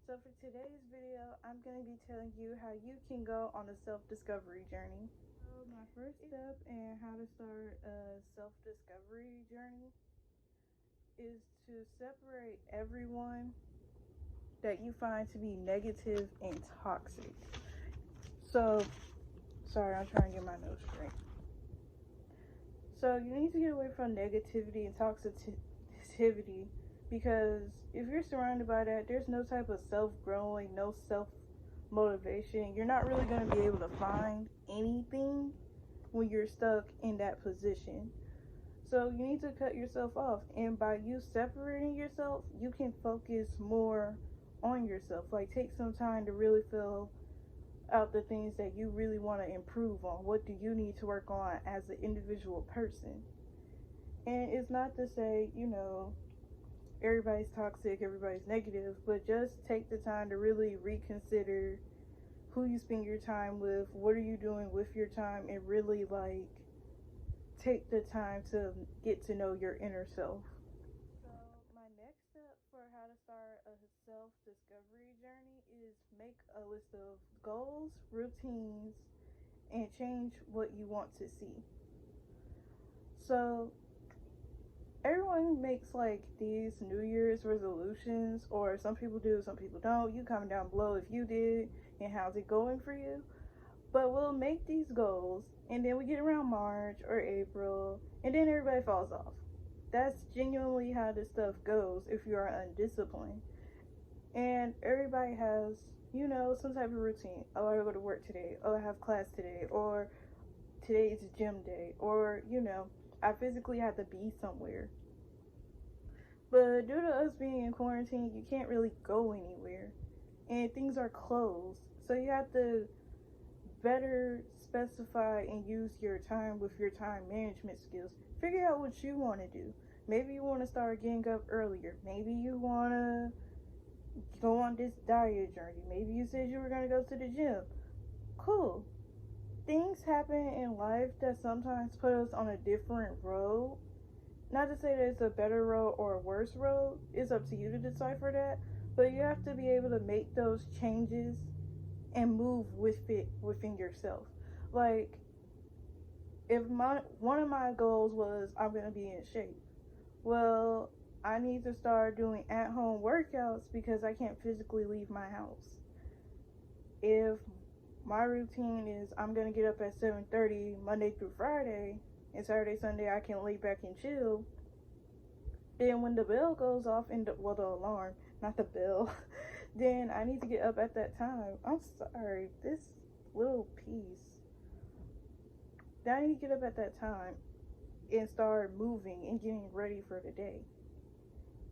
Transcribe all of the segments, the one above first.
So for today's video, I'm going to be telling you how you can go on a self-discovery journey. So my first step in how to start a self-discovery journey is to separate everyone that you find to be negative and toxic. So, sorry, I'm trying to get my notes straight. So you need to get away from negativity and toxicity, because if you're surrounded by that, there's no type of self-growing, no self-motivation. You're not really going to be able to find anything when you're stuck in that position. So you need to cut yourself off, and by you separating yourself, you can focus more on yourself. Like, take some time to really feel out the things that you really want to improve on. What do you need to work on as an individual person? And it's not to say, everybody's toxic, everybody's negative, but just take the time to really reconsider who you spend your time with, what are you doing with your time, and really take the time to get to know your inner self. So my next step for how to start a self-discovery journey is make a list of goals, routines, and change what you want to see. So everyone makes these New Year's resolutions, or some people do, some people don't. You comment down below if you did and how's it going for you. But we'll make these goals, and then we get around March or April, and then everybody falls off. That's genuinely how this stuff goes if you are undisciplined. And everybody has, some type of routine. Oh, I go to work today. Oh, I have class today. Or today is gym day. Or, I physically have to be somewhere. But due to us being in quarantine, you can't really go anywhere. And things are closed. So you have to better specify and use your time with your time management skills. Figure out what you want to do. Maybe you want to start getting up earlier. Maybe you want to go on this diet journey. Maybe you said you were going to go to the gym. Cool. Things happen in life that sometimes put us on a different road. Not to say that it's a better road or a worse road. It's up to you to decipher that. But you have to be able to make those changes and move with it within yourself. Like, if one of my goals was I'm going to be in shape, well, I need to start doing at-home workouts because I can't physically leave my house. If my routine is I'm going to get up at 7:30 Monday through Friday, and Saturday, Sunday I can lay back and chill, then when the bell goes off, the alarm, not the bell, then I need to get up at that time. I'm sorry, this little piece. Then I need to get up at that time and start moving and getting ready for the day.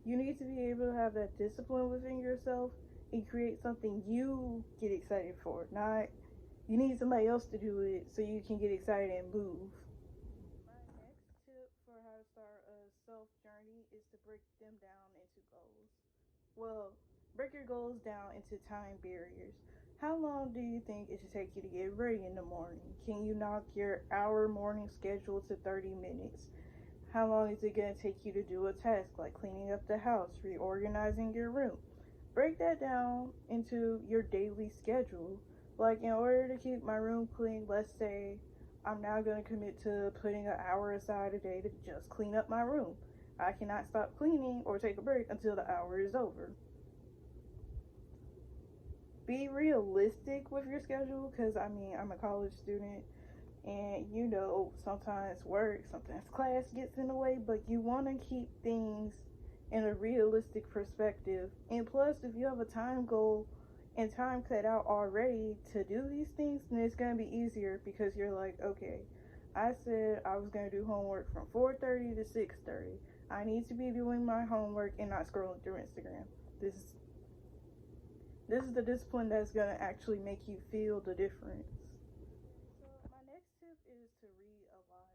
You need to be able to have that discipline within yourself and create something you get excited for. Not you need somebody else to do it so you can get excited and move. My next tip for how to start a self journey is to break them down into goals. Well, break your goals down into time barriers. How long do you think it should take you to get ready in the morning? Can you knock your hour morning schedule to 30 minutes? How long is it going to take you to do a task like cleaning up the house, reorganizing your room? Break that down into your daily schedule. Like, in order to keep my room clean, let's say I'm now going to commit to putting an hour aside a day to just clean up my room. I cannot stop cleaning or take a break until the hour is over. Be realistic with your schedule, because I'm a college student, and sometimes work, sometimes class gets in the way, but you want to keep things in a realistic perspective. And plus, if you have a time goal and time cut out already to do these things, then it's going to be easier, because you're like, okay, I said I was going to do homework from 4:30 to 6:30. I need to be doing my homework and not scrolling through Instagram. This is the discipline that's going to actually make you feel the difference. So my next tip is to read a lot.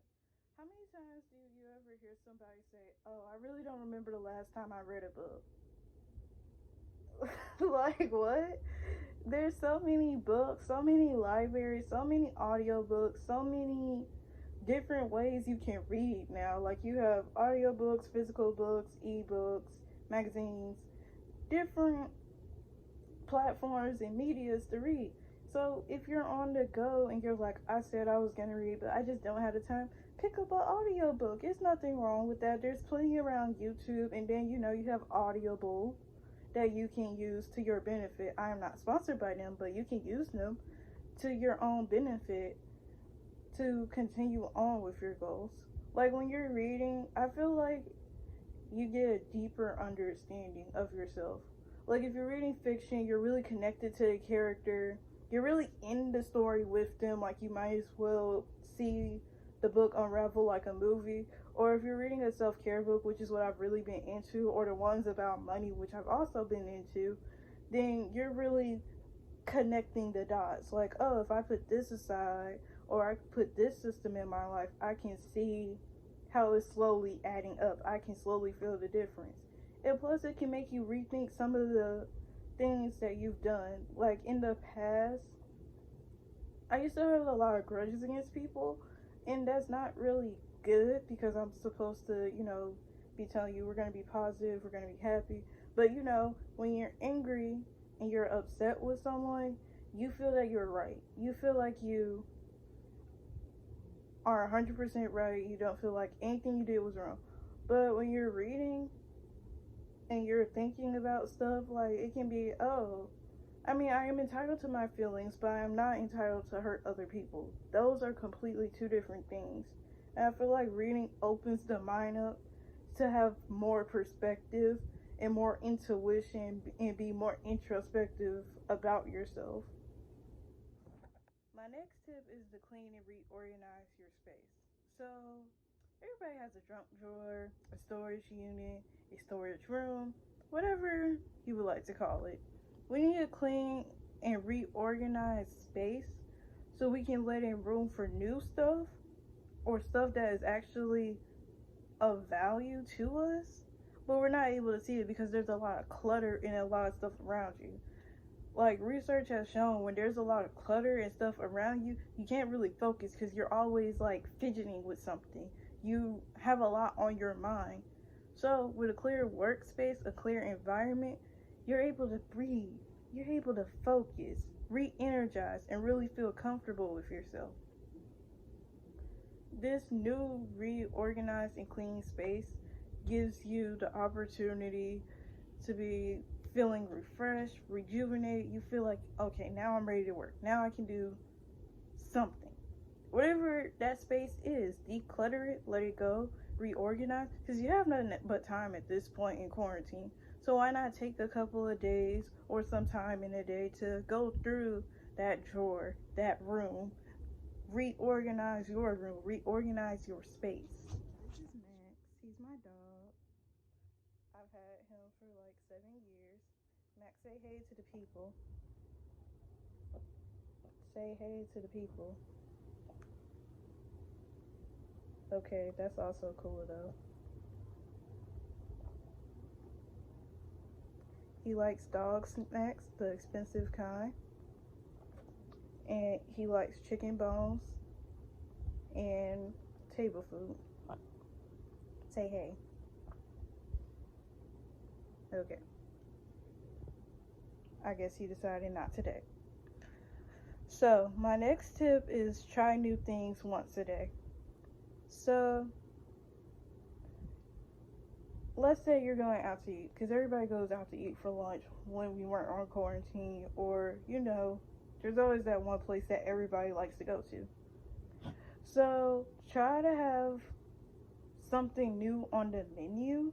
How many times do you ever hear somebody say, oh, I really don't remember the last time I read a book? Like, what? There's so many books, so many libraries, so many audiobooks, so many different ways you can read now. Like, you have audiobooks, physical books, ebooks, magazines, different platforms and medias to read. So if you're on the go and you're like, I said I was gonna read, but I just don't have the time, pick up an audiobook. There's nothing wrong with that. There's plenty around YouTube, and then you have Audible that you can use to your benefit. I am not sponsored by them, but you can use them to your own benefit to continue on with your goals. Like when you're reading, I feel like you get a deeper understanding of yourself. Like if you're reading fiction, you're really connected to the character. You're really in the story with them. Like you might as well see the book unravel like a movie. Or if you're reading a self-care book, which is what I've really been into, or the ones about money, which I've also been into, then you're really connecting the dots. Like, oh, if I put this aside, or I put this system in my life, I can see how it's slowly adding up. I can slowly feel the difference. And plus, it can make you rethink some of the things that you've done. Like in the past, I used to have a lot of grudges against people, and that's not really good because I'm supposed to, be telling you we're going to be positive, we're going to be happy. But when you're angry and you're upset with someone, you feel that you're right. You feel like you are 100% right. You don't feel like anything you did was wrong. But when you're reading and you're thinking about stuff, like it can be, I am entitled to my feelings, but I am not entitled to hurt other people. Those are completely two different things. And I feel like reading opens the mind up to have more perspective and more intuition and be more introspective about yourself. My next tip is to clean and reorganize your space. So, everybody has a junk drawer, a storage unit, a storage room, whatever you would like to call it. We need to clean and reorganize space so we can let in room for new stuff or stuff that is actually of value to us, but we're not able to see it because there's a lot of clutter and a lot of stuff around you. Like research has shown, when there's a lot of clutter and stuff around you, you can't really focus because you're always like fidgeting with something. You have a lot on your mind. So with a clear workspace, a clear environment, you're able to breathe, you're able to focus, re-energize, and really feel comfortable with yourself. This new reorganized and clean space gives you the opportunity to be feeling refreshed, rejuvenated. You feel like, okay, now I'm ready to work. Now I can do something. Whatever that space is, declutter it, let it go, reorganize, because you have nothing but time at this point in quarantine. So why not take a couple of days or some time in a day to go through that drawer, that room, reorganize your room, reorganize your space. This is Max. He's my dog. I've had him for like 7 years. Max, say hey to the people. Say hey to the people. Okay, that's also cool though. He likes dog snacks, the expensive kind. And he likes chicken bones and table food. Say hey. Okay. I guess he decided not today. So, my next tip is try new things once a day. So, let's say you're going out to eat, because everybody goes out to eat for lunch when we weren't on quarantine, or, there's always that one place that everybody likes to go to. So, try to have something new on the menu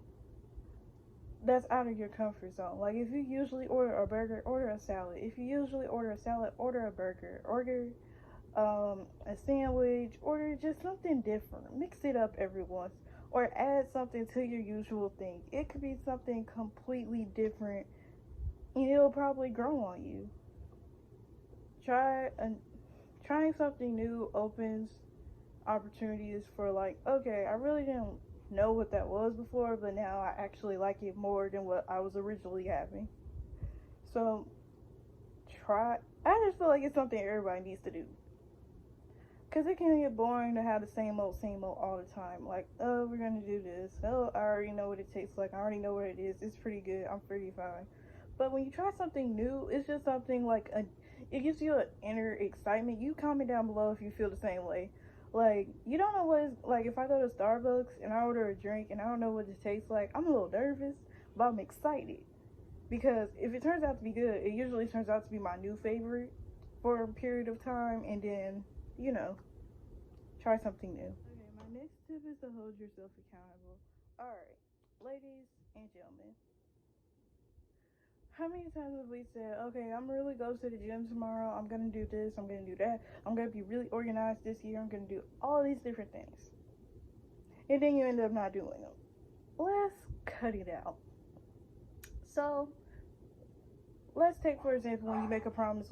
that's out of your comfort zone. Like, if you usually order a burger, order a salad. If you usually order a salad, order a burger. Order a sandwich. Order just something different. Mix it up every once. Or add something to your usual thing. It could be something completely different, and it'll probably grow on you. Trying something new opens opportunities for, like, okay, I really didn't know what that was before, but now I actually like it more than what I was originally having. So I just feel like it's something everybody needs to do, because it can get boring to have the same old all the time. Like, oh, we're gonna do this, oh, I already know what it tastes like, I already know what it is, it's pretty good, I'm pretty fine. But when you try something new, it's just something like it gives you an inner excitement. You comment down below if you feel the same way. Like, you don't know what it's like. If I go to Starbucks and I order a drink and I don't know what it tastes like, I'm a little nervous, but I'm excited. Because if it turns out to be good, it usually turns out to be my new favorite for a period of time, and then, you know, try something new. Okay, my next tip is to hold yourself accountable. Alright, ladies and gentlemen, how many times have we said, okay, I'm really go to the gym tomorrow, I'm gonna do this, I'm gonna do that, I'm gonna be really organized this year, I'm gonna do all these different things. And then you end up not doing them. Let's cut it out. So, let's take, for example, when you make a promise.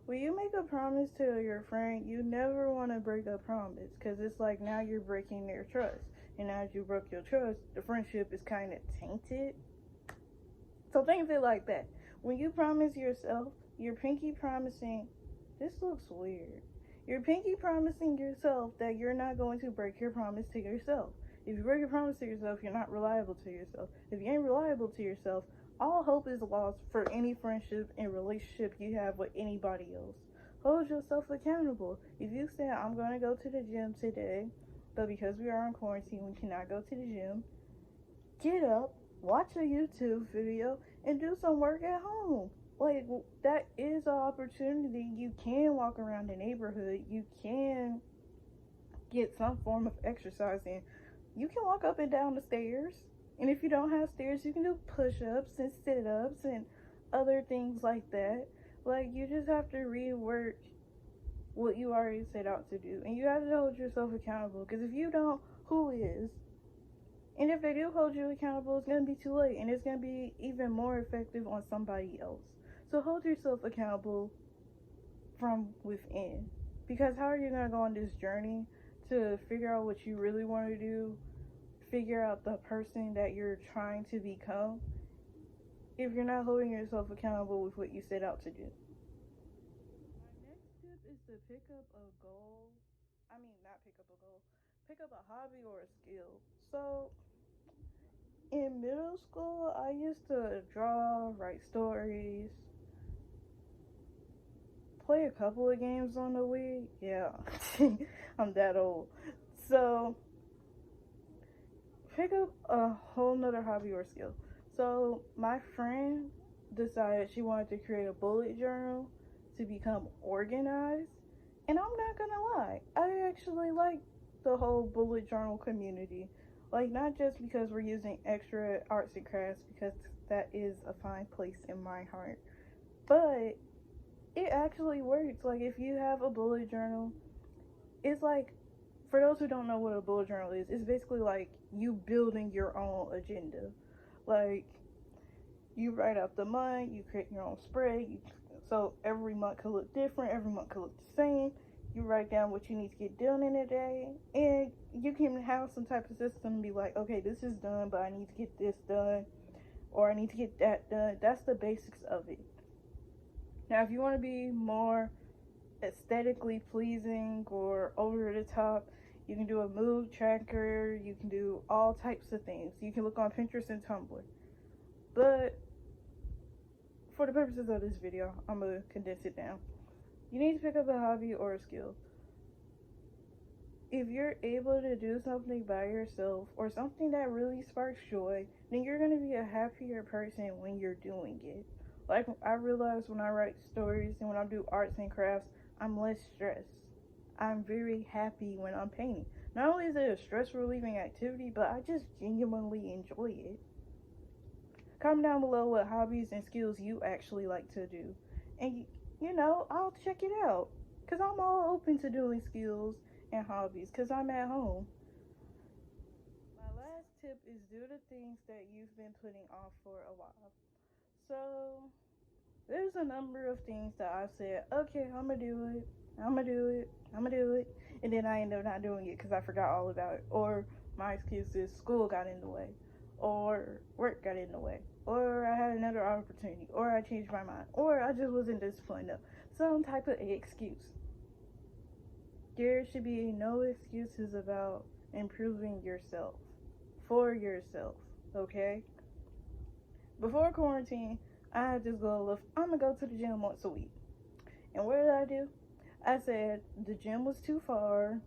When you make a promise to your friend, you never want to break a promise, because it's like now you're breaking their trust. And now as you broke your trust, the friendship is kind of tainted. So think of it like that. When you promise yourself, you're pinky promising, this looks weird. You're pinky promising yourself that you're not going to break your promise to yourself. If you break your promise to yourself, you're not reliable to yourself. If you ain't reliable to yourself, all hope is lost for any friendship and relationship you have with anybody else. Hold yourself accountable. If you say, I'm going to go to the gym today, but because we are in quarantine, we cannot go to the gym, get up, watch a YouTube video, and do some work at home. Like, that is an opportunity. You can walk around the neighborhood. You can get some form of exercise in. You can walk up and down the stairs. And if you don't have stairs, you can do push-ups and sit-ups and other things like that. Like, you just have to rework what you already set out to do. And you have to hold yourself accountable. Because if you don't, who is? And if they do hold you accountable, it's going to be too late. And it's going to be even more effective on somebody else. So hold yourself accountable from within. Because how are you going to go on this journey to figure out what you really want to do, figure out the person that you're trying to become, if you're not holding yourself accountable with what you set out to do? My next tip is to pick up a goal. Not pick up a goal. Pick up a hobby or a skill. So, in middle school, I used to draw, write stories, play a couple of games on the Wii. Yeah, I'm that old. So, pick up a whole nother hobby or skill. So, my friend decided she wanted to create a bullet journal to become organized. And I'm not gonna lie, I actually like the whole bullet journal community. Like, not just because we're using extra arts and crafts, because that is a fine place in my heart, but it actually works. Like, if you have a bullet journal, it's like, for those who don't know what a bullet journal is, it's basically like you building your own agenda. Like, you write out the month, you create your own spread, so every month could look different, every month could look the same. You write down what you need to get done in a day, and you can have some type of system and be like, okay, this is done, but I need to get this done, or I need to get that done. That's the basics of it. Now, if you want to be more aesthetically pleasing or over the top, you can do a mood tracker, you can do all types of things. You can look on Pinterest and Tumblr. But for the purposes of this video, I'm going to condense it down. You need to pick up a hobby or a skill. If you're able to do something by yourself or something that really sparks joy, then you're going to be a happier person when you're doing it. Like, I realize when I write stories and when I do arts and crafts, I'm less stressed. I'm very happy when I'm painting. Not only is it a stress relieving activity, but I just genuinely enjoy it. Comment down below what hobbies and skills you actually like to do. And, I'll check it out. Because I'm all open to doing skills and hobbies because I'm at home. My last tip is do the things that you've been putting off for a while. So, there's a number of things that I've said, okay, I'm going to do it. And then I end up not doing it because I forgot all about it. Or my excuse is school got in the way. Or work got in the way. Or I had another opportunity. Or I changed my mind. Or I just wasn't disciplined enough. Some type of excuse. There should be no excuses about improving yourself. for yourself, okay? Before quarantine, I had this goal of, I'm gonna go to the gym once a week. And what did I do? I said, the gym was too far,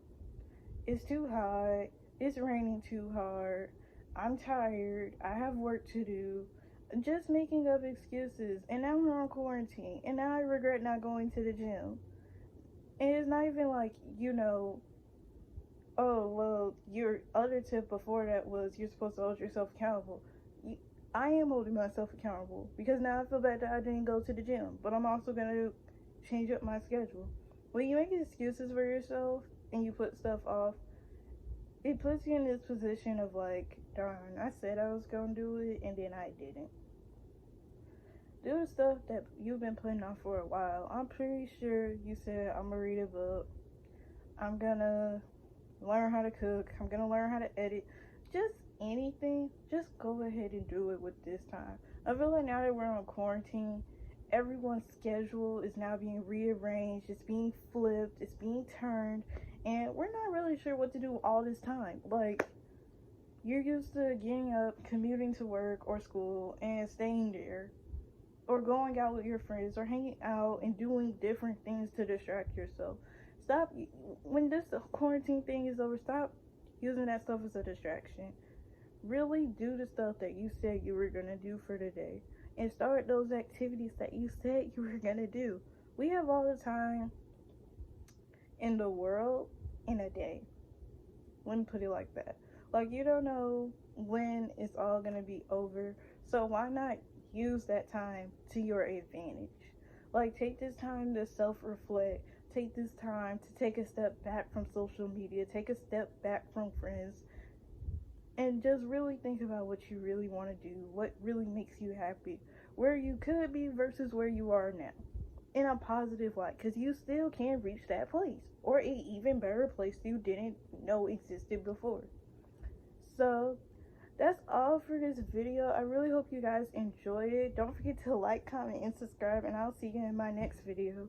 it's too hot, it's raining too hard, I'm tired, I have work to do. Just making up excuses. And now we're on quarantine. And now I regret not going to the gym. And it's not even like, oh, well, your other tip before that was you're supposed to hold yourself accountable. I am holding myself accountable because now I feel bad that I didn't go to the gym. But I'm also going to change up my schedule. When you make excuses for yourself and you put stuff off, it puts you in this position of like, darn, I said I was going to do it and then I didn't. Do the stuff that you've been putting off for a while. I'm pretty sure you said, I'm going to read a book. I'm going to learn how to cook. I'm going to learn how to edit. Just anything. Just go ahead and do it with this time. I feel like now that we're on quarantine, everyone's schedule is now being rearranged. It's being flipped. It's being turned. And we're not really sure what to do all this time. Like, you're used to getting up, commuting to work or school, and staying there. Or going out with your friends, or hanging out and doing different things to distract yourself. Stop, when this quarantine thing is over, stop using that stuff as a distraction. Really do the stuff that you said you were going to do for the day. And start those activities that you said you were going to do. We have all the time in the world in a day. Let me put it like that. Like, you don't know when it's all going to be over. So why not use that time to your advantage? Like, take this time to self-reflect. Take this time to take a step back from social media. Take a step back from friends. And just really think about what you really want to do. What really makes you happy. Where you could be versus where you are now. In a positive light. Because you still can reach that place. Or an even better place you didn't know existed before. So that's all for this video. I really hope you guys enjoyed it. Don't forget to like, comment, and subscribe, and I'll see you in my next video.